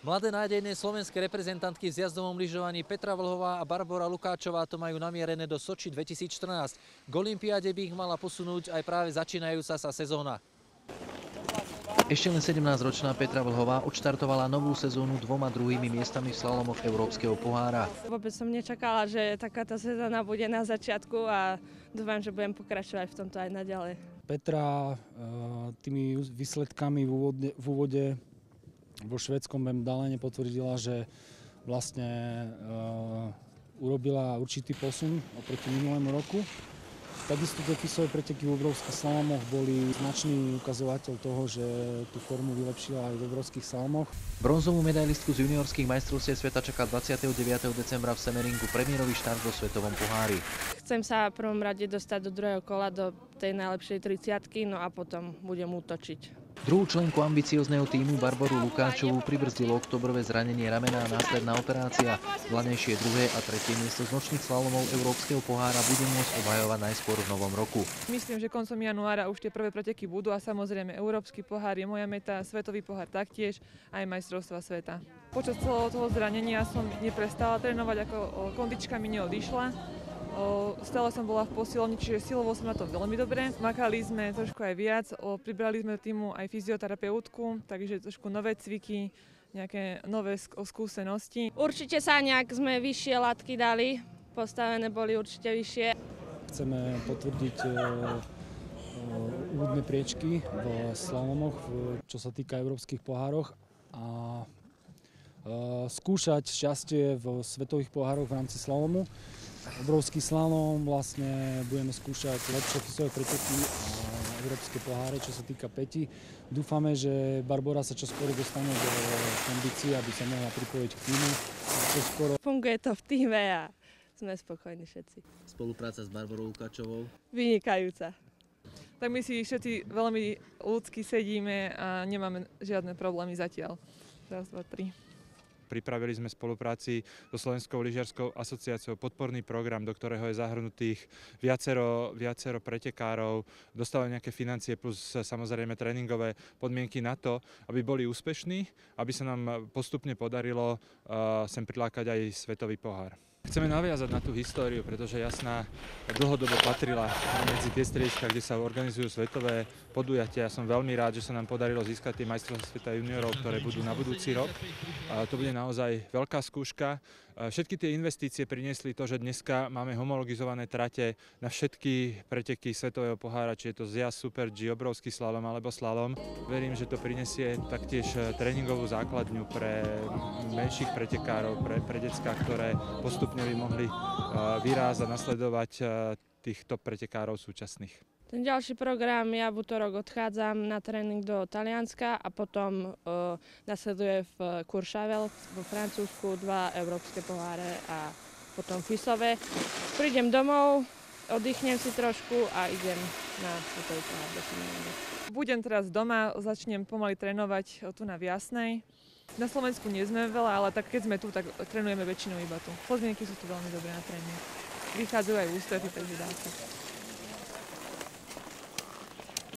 Mladé nádejné slovenské reprezentantky v zjazdovom lyžovaní Petra Vlhová a Barbora Lukáčová to majú namierené do Soči 2014. K olympiáde by ich mala posunúť aj práve začínajúca sa sezóna. Ešte len 17-ročná Petra Vlhová odštartovala novú sezónu 2 druhými miestami v slalomoch Európskeho pohára. Vôbec som nečakala, že takáto sezóna bude na začiatku a dúfam, že budem pokračovať v tomto aj naďalej. Petra tými výsledkami v úvode vo švédskom Vemdalene potvrdila, že vlastne urobila určitý posun oproti minulému roku. Takisto tie FISové preteky v obrovských slalomoch boli značný ukazovateľ toho, že tú formu vylepšila aj v obrovských slalomoch. Bronzovú medailistku z juniorských majstrovstiev sveta čaká 29. decembra v Semeringu premiérový štart vo svetovom pohári. Chcem sa v prvom rade dostať do druhého kola, do tej najlepšej 30-ky, no a potom budem útočiť. Druhú členku ambiciózneho tímu Barboru Lukáčovú pribrzdilo októbrové zranenie ramena a následná operácia. Hlavnejšie druhé a tretie miesto z nočných slalomov Európskeho pohára bude môcť obhajovať najskôr v novom roku. Myslím, že koncom januára už tie prvé preteky budú a samozrejme Európsky pohár je moja meta, Svetový pohár taktiež, aj majstrovstvá sveta. Počas celého toho zranenia som neprestala trénovať, ako kondička mi neodišla. Stále som bola v posilovni, čiže silovo som na to veľmi dobre. Makali sme trošku aj viac, pribrali sme do týmu aj fyzioterapeutku, takže trošku nové cviky, nejaké nové skúsenosti. Určite sa nejak sme vyššie latky dali, postavené boli určite vyššie. Chceme potvrdiť úvodné priečky v slalomoch, čo sa týka európskych pohároch a skúšať šťastie v svetových pohároch v rámci slalomu. Obrovský slalom, vlastne budeme skúšať lepšie FISové preteky a európske poháre, čo sa týka Peti. Dúfame, že Barbora sa čoskoro dostane do kondície, aby sa mohla pripojiť k týmu. Funguje to v týme a sme spokojní všetci. Spolupráca s Barborou Lukáčovou? Vynikajúca. Tak my si všetci veľmi ľudsky sedíme a nemáme žiadne problémy zatiaľ. Raz, dva, tri. Pripravili sme v spolupráci so Slovenskou lyžiarskou asociáciou podporný program, do ktorého je zahrnutých viacero pretekárov, dostávajú nejaké financie plus samozrejme tréningové podmienky na to, aby boli úspešní, aby sa nám postupne podarilo sem prilákať aj svetový pohár. Chceme naviazať na tú históriu, pretože Jasná dlhodobo patrila medzi tie strediska, kde sa organizujú svetové podujatia. Som veľmi rád, že sa nám podarilo získať tie majstrovstvá sveta juniorov, ktoré budú na budúci rok. To bude naozaj veľká skúška. Všetky tie investície priniesli to, že dneska máme homologizované trate na všetky preteky svetového pohára, či je to zjazd, super G, obrovský slalom alebo slalom. Verím, že to prinesie taktiež tréningovú základňu pre menších pretekárov, pre decká, ktoré postupne by mohli vyrásť a nasledovať tých top pretekárov súčasných. Ten ďalší program, ja v utorok odchádzam na tréning do Talianska a potom nasleduje v Courchevel vo Francúzsku 2 európske poháre a potom FISové. Prídem domov, oddychnem si trošku a idem na svetový pohár do Semeringu. Budem teraz doma, začnem pomaly trénovať tu na Jasnej. Na Slovensku nie sme veľa, ale tak keď sme tu, tak trénujeme väčšinou iba tu. Podmienky sú tu veľmi dobré na tréning. Vychádzajú aj ústrety, takže dá sa.